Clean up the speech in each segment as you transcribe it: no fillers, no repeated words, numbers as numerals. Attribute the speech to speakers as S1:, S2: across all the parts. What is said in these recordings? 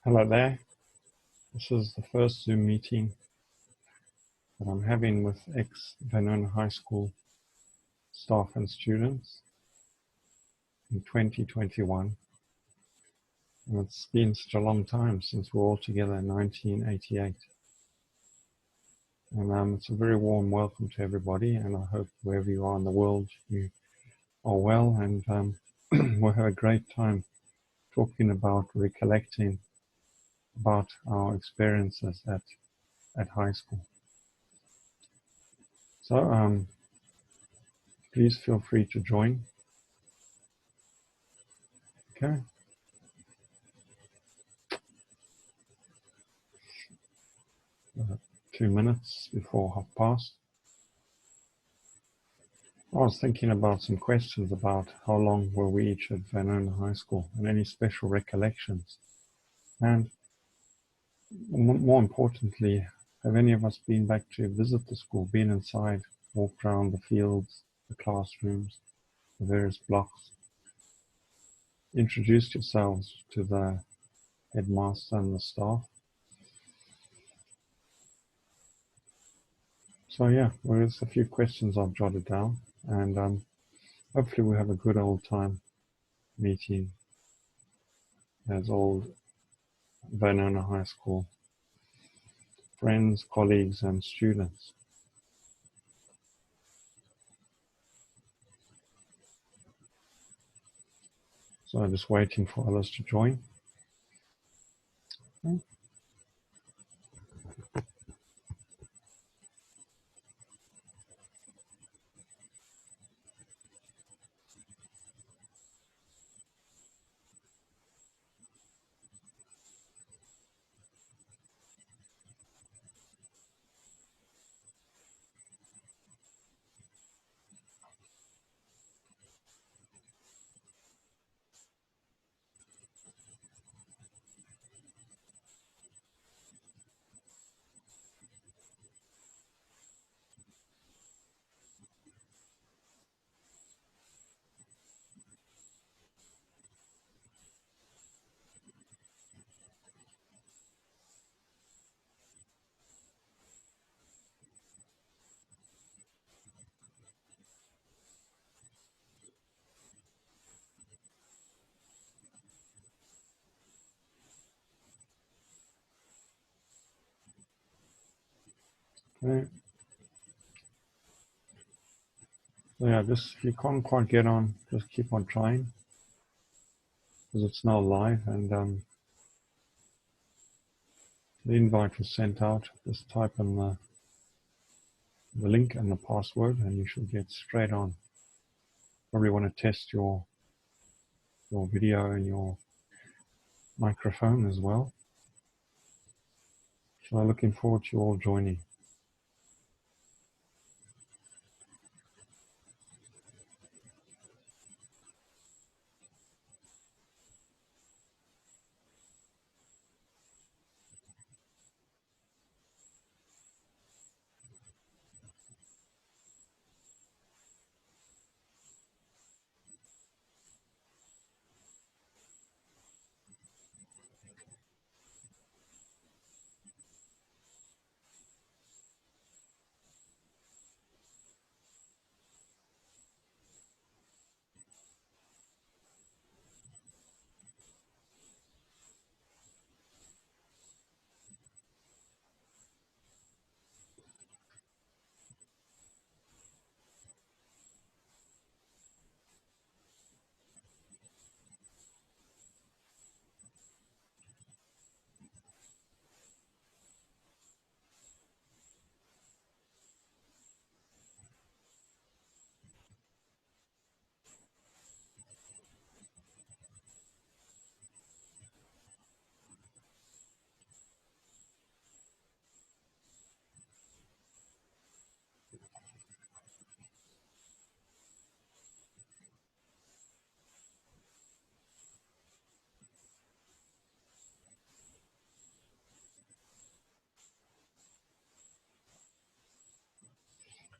S1: Hello there. This is the first Zoom meeting that I'm having with ex-Vainona High School staff and students in 2021. And it's been such a long time since we were all together in 1988. And it's a very warm welcome to everybody, and I hope wherever you are in the world you are well, and we'll have a great time talking about recollecting about our experiences at high school. So please feel free to join. Okay. 2 minutes before past. I was thinking about some questions about how long were we each at Vainona High School and any special recollections. And more importantly, have any of us been back to visit the school, been inside, walked around the fields, the classrooms, the various blocks, introduced yourselves to the headmaster and the staff? So yeah, well, there's a few questions I've jotted down, and hopefully we'll have a good old time meeting as old Vainona High School friends, colleagues, and students. So I'm just waiting for others to join. Okay. Okay. So yeah, just if you can't quite get on, just keep on trying, because it's now live, and the invite was sent out. Just type in the link and the password, and you should get straight on. Probably want to test your video and your microphone as well. So I'm looking forward to you all joining.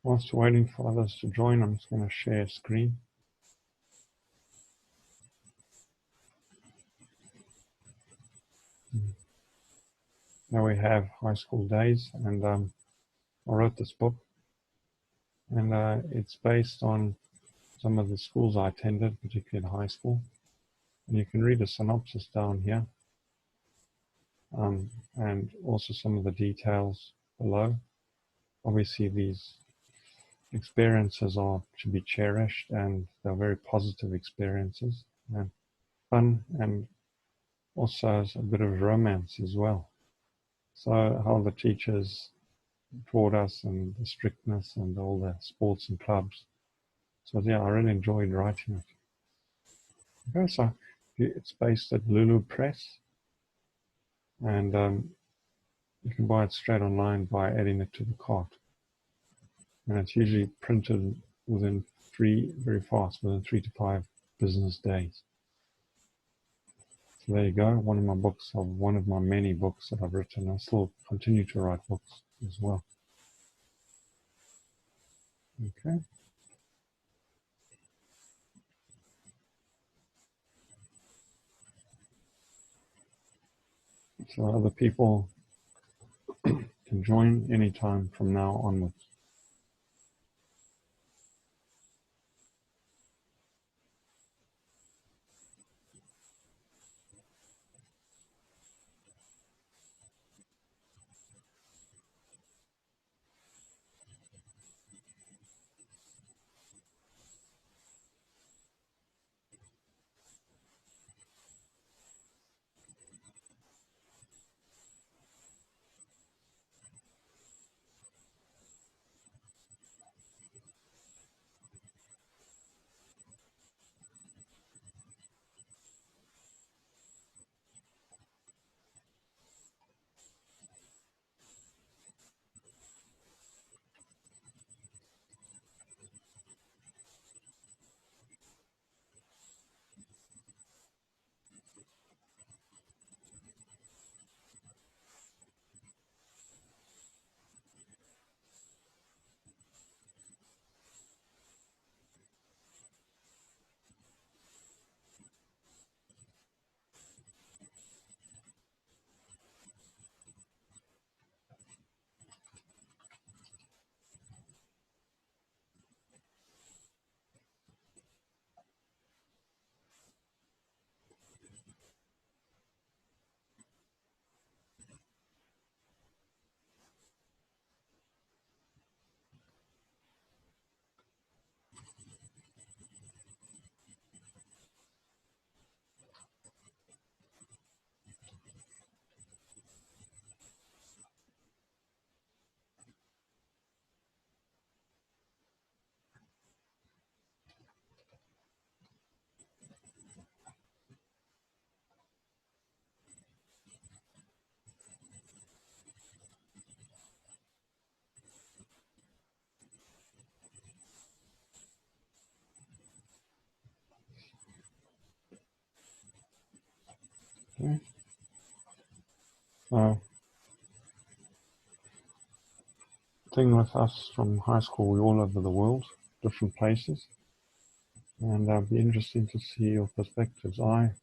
S1: Whilst waiting for others to join, I'm just going to share screen. Now we have high school days, and I wrote this book, and it's based on some of the schools I attended, particularly in high school. And you can read a synopsis down here, and also some of the details below. Obviously, these experiences are to be cherished, and they're very positive experiences and fun, and also a bit of romance as well. So how the teachers taught us, and the strictness, and all the sports and clubs. So yeah, I really enjoyed writing it. Okay, so it's based at Lulu Press, and you can buy it straight online by adding it to the cart. And it's usually printed within very fast, within 3 to 5 business days. So there you go, one of my books, or one of my many books that I've written. I still continue to write books as well. Okay. So other people can join anytime from now onwards. Okay. So the thing with us from high school, we're all over the world, different places, and it'd be interesting to see your perspectives. I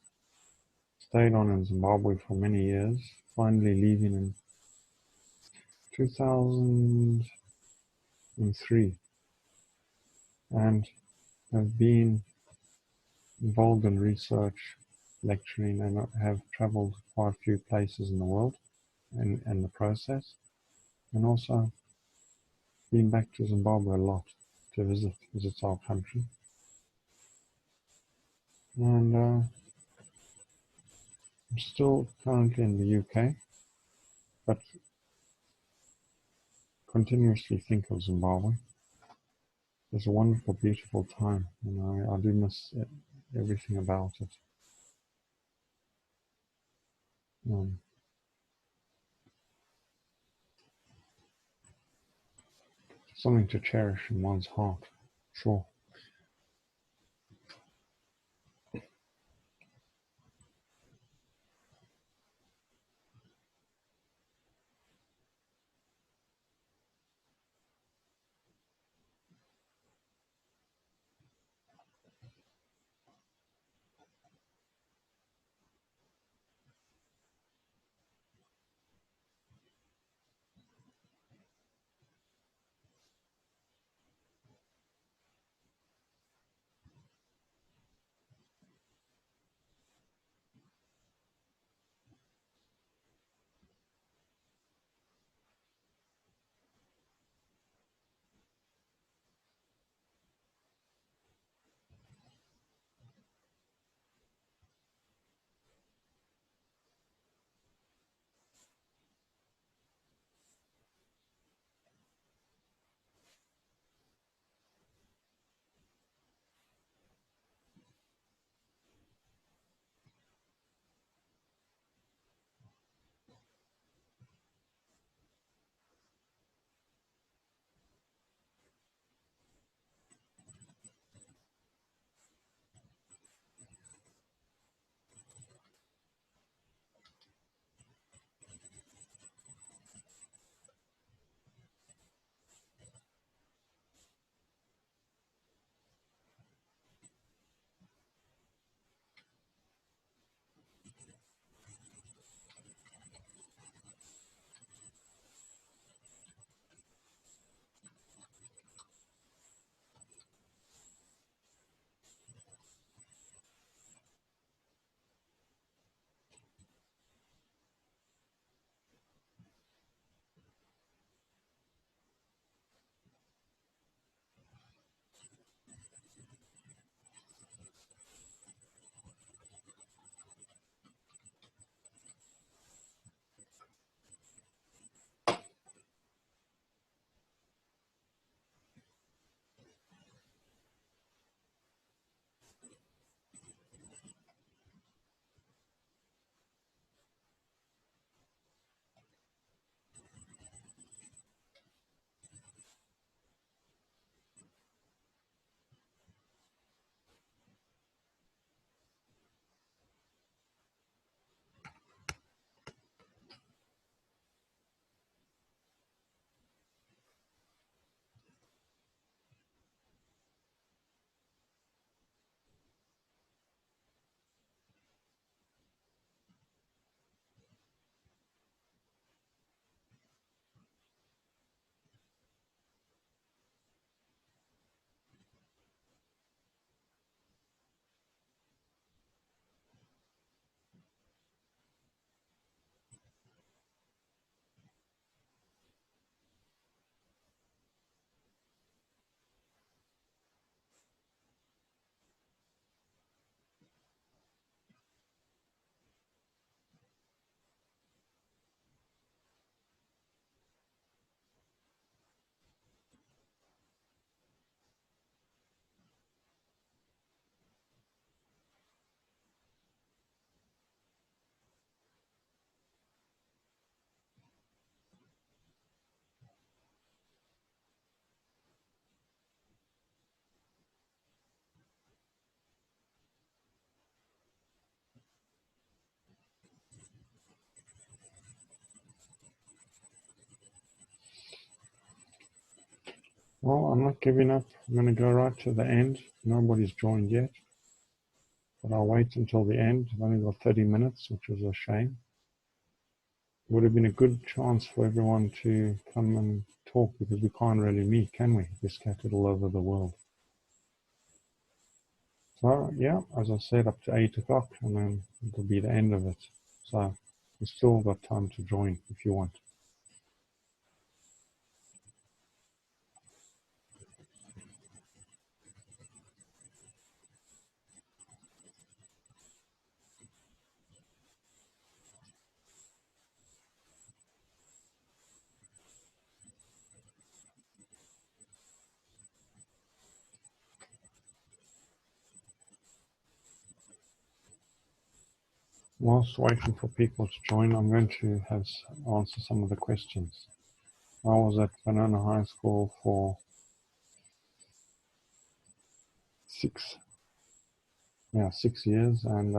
S1: stayed on in Zimbabwe for many years, finally leaving in 2003, and have been involved in research, lecturing, and have traveled quite a few places in the world in the process, and also been back to Zimbabwe a lot to visit our country. And I'm still currently in the UK, but continuously think of Zimbabwe. It's a wonderful, beautiful time, and I do miss everything about it. Um, Something to cherish in one's heart, sure. Well, I'm not giving up. I'm going to go right to the end. Nobody's joined yet, but I'll wait until the end. I've only got 30 minutes, which is a shame. Would have been a good chance for everyone to come and talk because we can't really meet, can we? We're scattered all over the world. So, yeah, as I said, up to 8 o'clock, and then it'll be the end of it. So, we've still got time to join if you want. Whilst waiting for people to join, I'm going to answer some of the questions. I was at Vainona High School for six, 6 years, and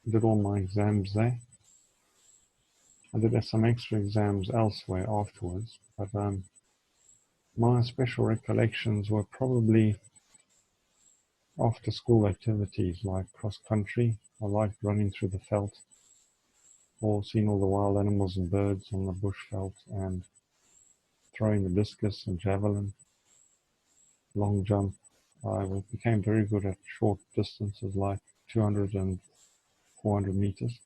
S1: did all my exams there. I did some extra exams elsewhere afterwards, but my special recollections were probably after school activities like cross country. I liked running through the veld, or seeing all the wild animals and birds on the bush veld, and throwing the discus and javelin, long jump. I became very good at short distances like 200 and 400 meters.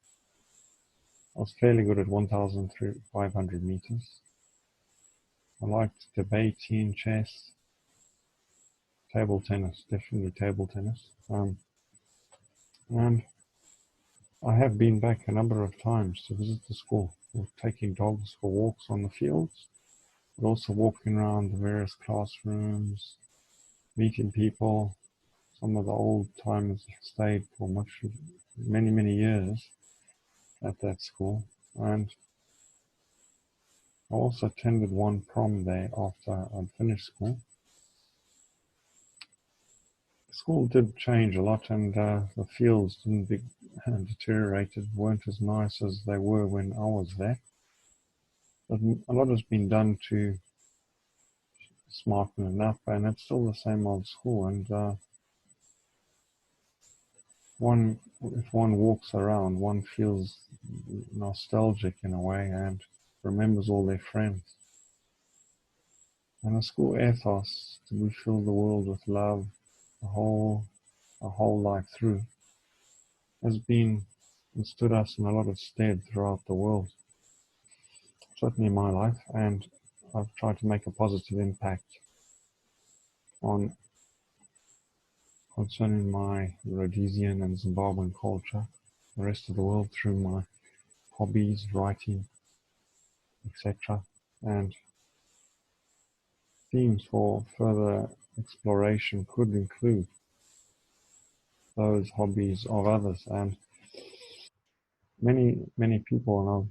S1: I was fairly good at 1,500 meters. I liked debating, chess, table tennis, definitely table tennis. And I have been back a number of times to visit the school, taking dogs for walks on the fields, but also walking around the various classrooms, meeting people. Some of the old timers stayed for many, many years at that school. And I also attended one prom there after I'd finished school. School did change a lot, and the fields didn't deteriorated, weren't as nice as they were when I was there. But a lot has been done to smarten it up, and it's still the same old school. And if one walks around, one feels nostalgic in a way and remembers all their friends. And the school ethos, we fill the world with love, the whole life through, has been and stood us in a lot of stead throughout the world, certainly in my life, and I've tried to make a positive impact on concerning my Rhodesian and Zimbabwean culture, the rest of the world through my hobbies, writing, etc. And themes for further exploration could include those hobbies of others. And many people, and I'm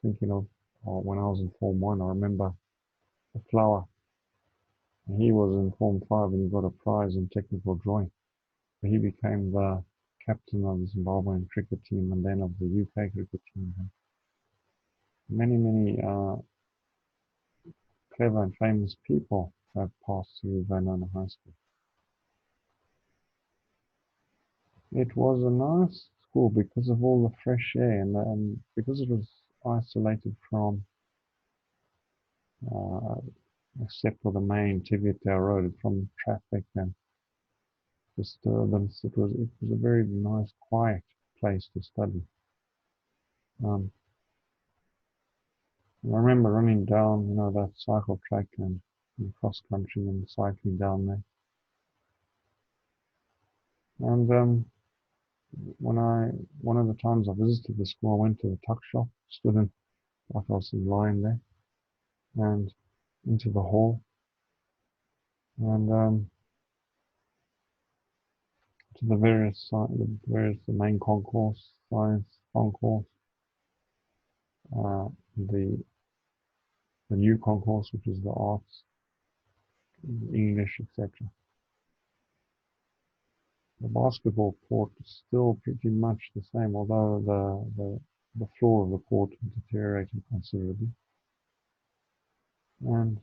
S1: thinking of when I was in Form 1, I remember the flower. He was in Form 5 and he got a prize in technical drawing. He became the captain of the Zimbabwean cricket team and then of the UK cricket team. Many clever and famous people have passed through Vainona High School. It was a nice school because of all the fresh air and because it was isolated from, uh, except for the main Tiviotdale Road, from traffic and disturbance. It was a very nice, quiet place to study. Um, I remember running down, that cycle track and cross country and cycling down there. And one of the times I visited the school, I went to the tuck shop, stood in, like I was in line there, and into the hall, and to the main concourse, science concourse, uh, the the new concourse, which is the arts, English, etc. The basketball court is still pretty much the same, although the floor of the court deteriorated considerably. And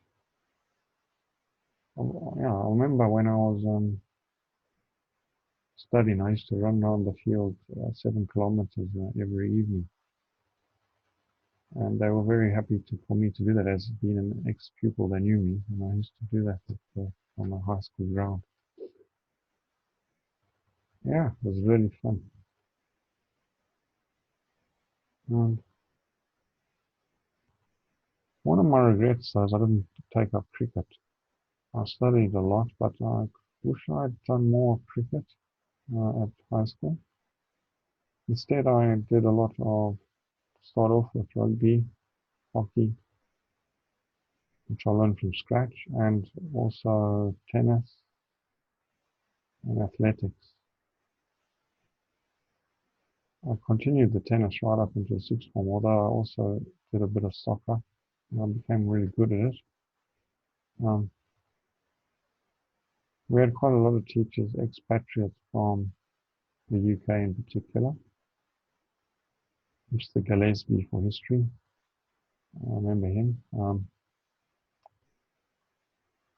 S1: Yeah, I remember when I was studying, I used to run around the field 7 kilometers every evening. And they were very happy for me to do that. As being an ex-pupil, they knew me, and I used to do that on the high school ground. Yeah, it was really fun. And one of my regrets is I didn't take up cricket. I studied a lot, but I wish I'd done more cricket at high school. Instead, I did a lot of start off with rugby, hockey, which I learned from scratch, and also tennis and athletics. I continued the tennis right up into the sixth form, although I also did a bit of soccer, and I became really good at it. Um, we had quite a lot of teachers, expatriates from the UK in particular. Mr. Gillespie for history, I remember him.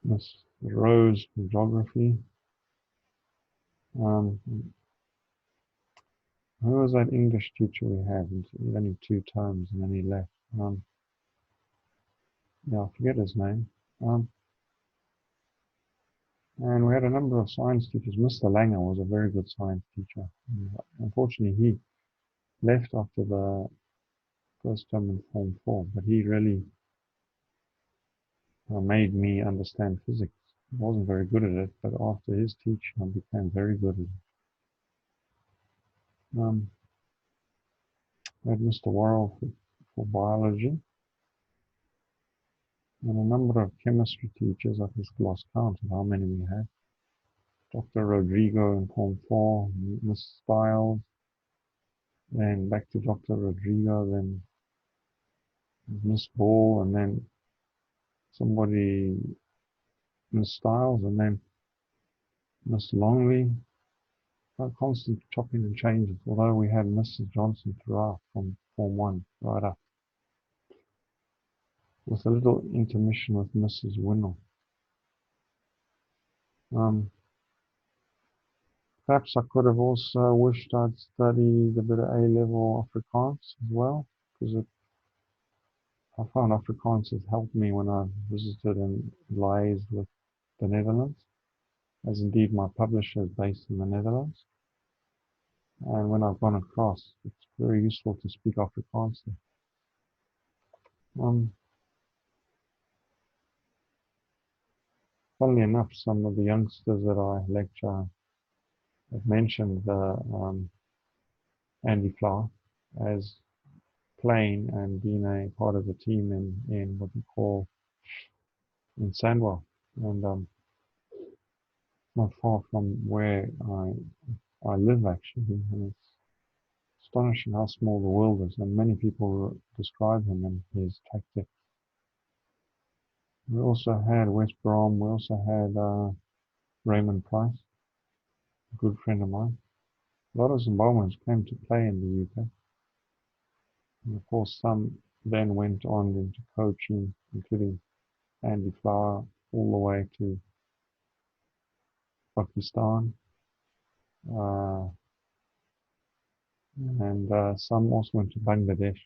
S1: Miss Rose for geography. Um, who was that English teacher we had? He had only 2 terms and then he left. Yeah, I forget his name. And we had a number of science teachers. Mr. Langer was a very good science teacher. Unfortunately, he left after the first term in Form 4, but he really made me understand physics. I wasn't very good at it, but after his teaching, I became very good at it. We had Mr. Worrell for biology, and a number of chemistry teachers. I just lost count of how many we had. Dr. Rodrigo in Form 4, Miss Stiles, then back to Dr. Rodrigo, then Miss Ball, and then somebody, Miss Stiles, and then Miss Longley. Constant chopping and changes, although we had Mrs. Johnson throughout from Form 1 right up, with a little intermission with Mrs. Winnell. Perhaps I could have also wished I'd studied a bit of A-level Afrikaans as well, because I found Afrikaans has helped me when I visited and liaised with the Netherlands, as indeed my publisher is based in the Netherlands. And when I've gone across, it's very useful to speak Afrikaans there. Funnily enough, some of the youngsters that I lecture have mentioned Andy Flower as playing and being a part of the team in what we call in Sandwell, and not far from where I live actually, and it's astonishing how small the world is, and many people describe him and his tactics. We also had West Brom, we also had Raymond Price, a good friend of mine. A lot of Zimbabweans came to play in the UK. And of course, some then went on into coaching, including Andy Flower, all the way to Pakistan. And some also went to Bangladesh.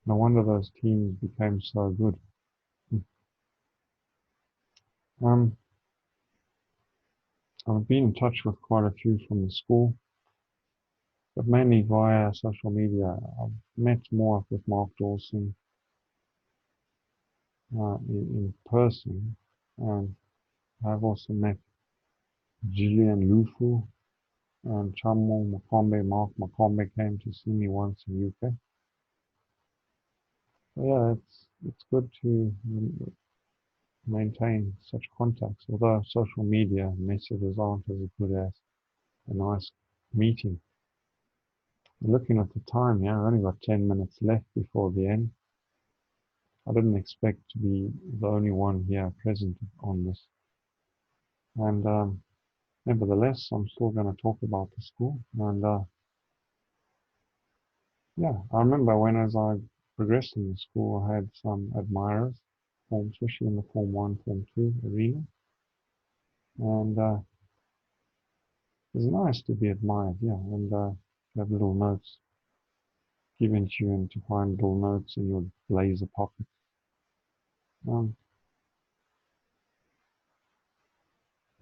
S1: No wonder those teams became so good. I've been in touch with quite a few from the school, but mainly via social media. I've met more up with Mark Dawson in person, and I've also met Gillian Lufu and Chamo Makombe. Mark Makombe came to see me once in UK. So yeah, it's good to maintain such contacts, although social media messages aren't as good as a nice meeting. Looking at the time, yeah, I've only got 10 minutes left before the end. I didn't expect to be the only one here present on this. And nevertheless, I'm still going to talk about the school. And yeah, I remember as I progressed in the school, I had some admirers, especially in the Form 1, Form 2 arena. And it's nice to be admired, yeah, and have little notes given to you and to find little notes in your blazer pocket. Um,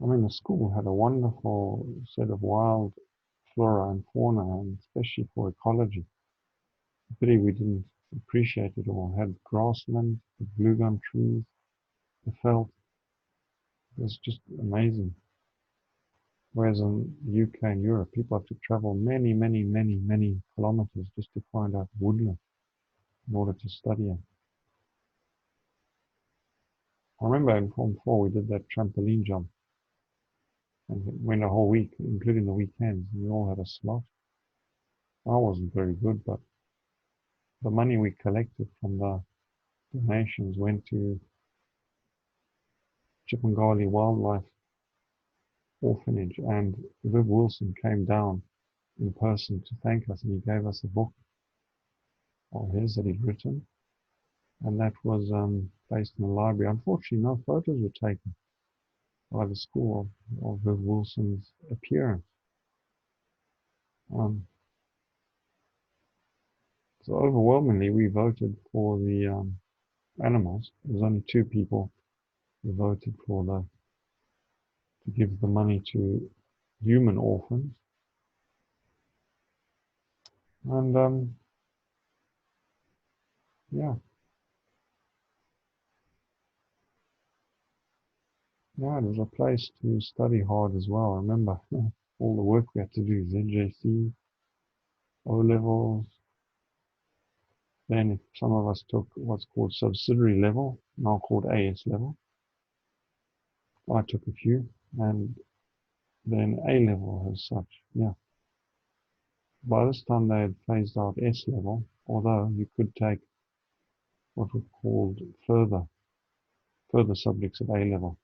S1: I mean, the school had a wonderful set of wild flora and fauna, and especially for ecology. Pity we didn't appreciate it all. Had grassland, the blue gum trees, the felt. It was just amazing. Whereas in the UK and Europe, people have to travel many, many, many, many kilometers just to find out woodland in order to study it. I remember in Form 4 we did that trampoline jump and it went a whole week, including the weekends, and we all had a slot. I wasn't very good, but the money we collected from the donations went to Chipangali Wildlife Orphanage, and Viv Wilson came down in person to thank us, and he gave us a book of his that he'd written, and that was placed in the library. Unfortunately, no photos were taken by the school of Viv Wilson's appearance. Um, so overwhelmingly, we voted for the animals. There was only 2 people who voted for to give the money to human orphans, and yeah, yeah, it was a place to study hard as well. I remember all the work we had to do, ZJC, O levels. Then some of us took what's called subsidiary level, now called AS level. I took a few, and then A level as such. Yeah. By this time they had phased out S level, although you could take what was called further subjects at A level.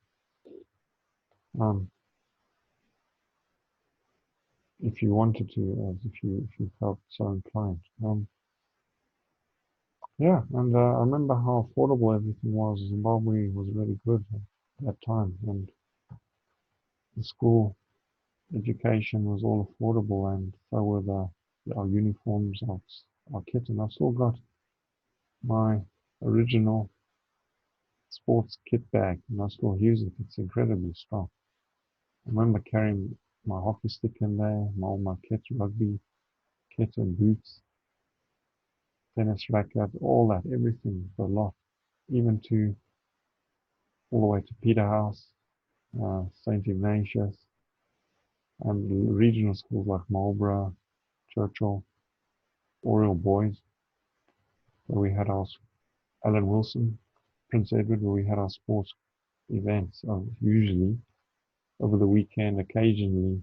S1: If you wanted to, as if you felt so inclined. Yeah, and I remember how affordable everything was. Zimbabwe was really good at that time, and the school education was all affordable, and so were our uniforms, our kit, and I've still got my original sports kit bag, and I still use it. It's incredibly strong. I remember carrying my hockey stick in there, all my kit, rugby kit and boots, tennis racket, all that, everything, a lot, even to all the way to Peterhouse, St. Ignatius, and regional schools like Marlborough, Churchill, Oriel Boys, where we had our Alan Wilson, Prince Edward, where we had our sports events, usually over the weekend, occasionally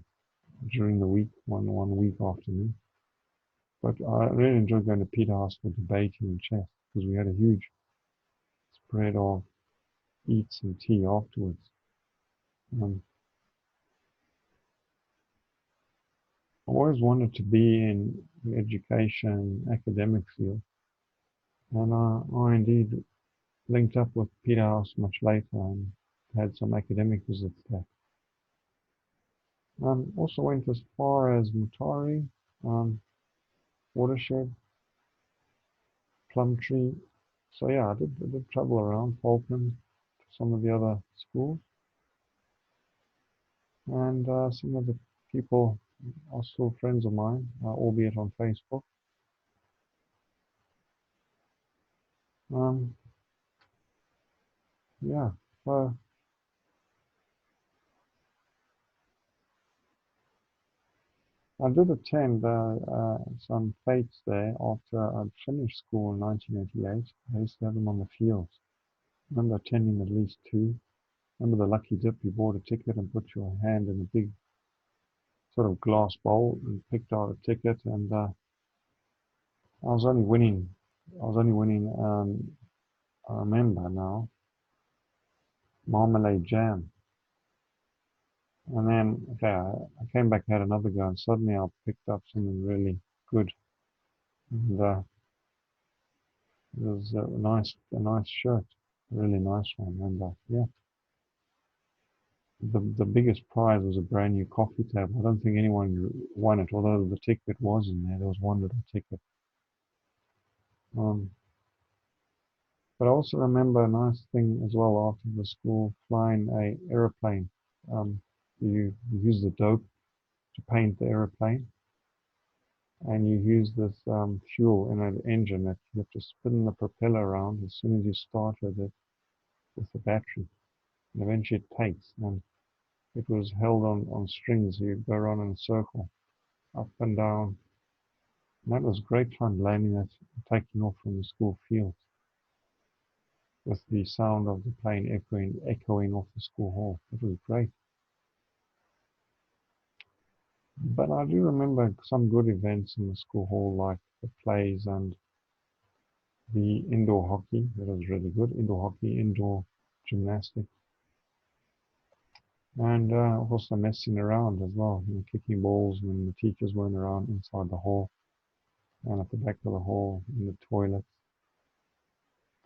S1: during the week, one week afternoon. But I really enjoyed going to Peterhouse for debating and chess because we had a huge spread of eats and tea afterwards. I always wanted to be in the education academic field, and I indeed linked up with Peterhouse much later and had some academic visits there. Also went as far as Mutare, Watershed, Plumtree. So yeah, I did travel around Falkland to some of the other schools, and some of the people are still friends of mine, albeit on Facebook. Um, yeah, so I did attend some fates there after I'd finished school in 1988. I used to have them on the fields. I remember attending at least 2. Remember the lucky dip? You bought a ticket and put your hand in a big sort of glass bowl and picked out a ticket, and I was only winning. I was only winning. I remember now, marmalade jam. And then, okay, I came back, had another go, and suddenly I picked up something really good. And it was a nice shirt, a really nice one. And yeah, the biggest prize was a brand new coffee table. I don't think anyone won it, although the ticket was in there. There was one little ticket. But I also remember a nice thing as well after the school, flying a aeroplane. You use the dope to paint the aeroplane, and you use this fuel in an engine that you have to spin the propeller around as soon as you started it with the battery. And eventually it takes, and it was held on strings. You'd go around in a circle, up and down. And that was great fun, landing it, taking off from the school field, with the sound of the plane echoing off the school hall. It was great. But I do remember some good events in the school hall, like the plays and the indoor hockey. That was really good. Indoor hockey, indoor gymnastics, and also messing around as well, kicking balls when the teachers weren't around inside the hall and at the back of the hall in the toilets.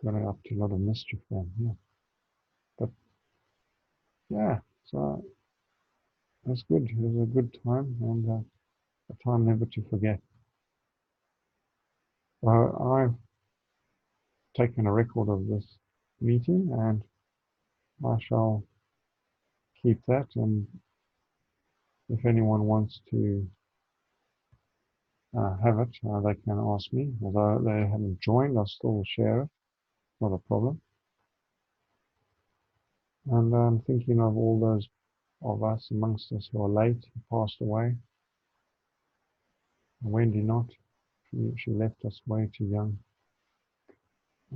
S1: Got up to a lot of mischief then, yeah. But yeah, so it was good. It was a good time, and a time never to forget. I've taken a record of this meeting, and I shall keep that. And if anyone wants to have it, they can ask me. Although they haven't joined, I'll still share it. Not a problem. And I'm thinking of all those of us amongst us who are late, who passed away. Wendy not. She left us way too young.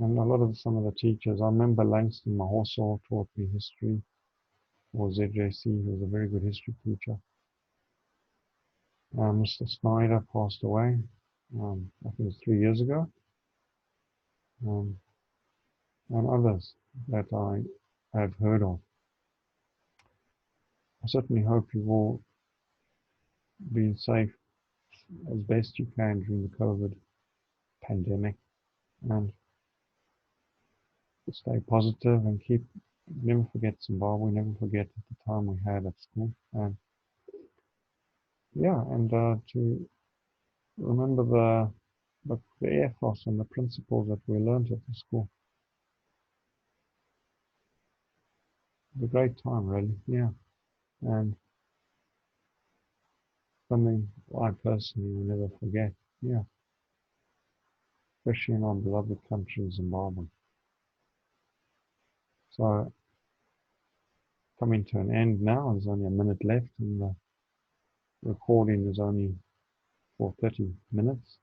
S1: And a lot of some of the teachers, I remember Langston Mahoso taught me history, or ZJC, who was a very good history teacher. Mr. Snyder passed away, I think it was 3 years ago. And others that I have heard of. I certainly hope you've all been safe as best you can during the COVID pandemic, and stay positive and never forget Zimbabwe, never forget the time we had at school. And yeah, and to remember the ethos and the principles that we learned at the school. It was a great time, really, yeah. And something I personally will never forget, yeah. Especially in our beloved country, Zimbabwe. So, coming to an end now, there's only a minute left, and the recording is only for 30 minutes.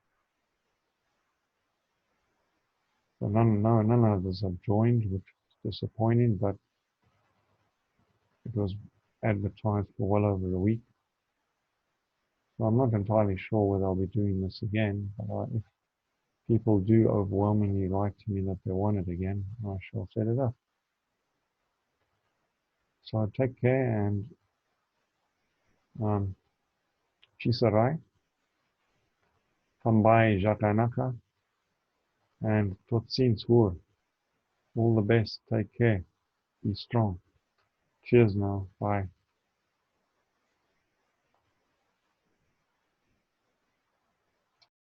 S1: So none of us have joined, which is disappointing, but it was advertised for well over a week. So I'm not entirely sure whether I'll be doing this again, but if people do overwhelmingly write to me that they want it again, I shall set it up. So take care, and Chisarai, Kambai Jatanaka, and Totsin Swur. All the best. Take care. Be strong. Cheers now. Bye.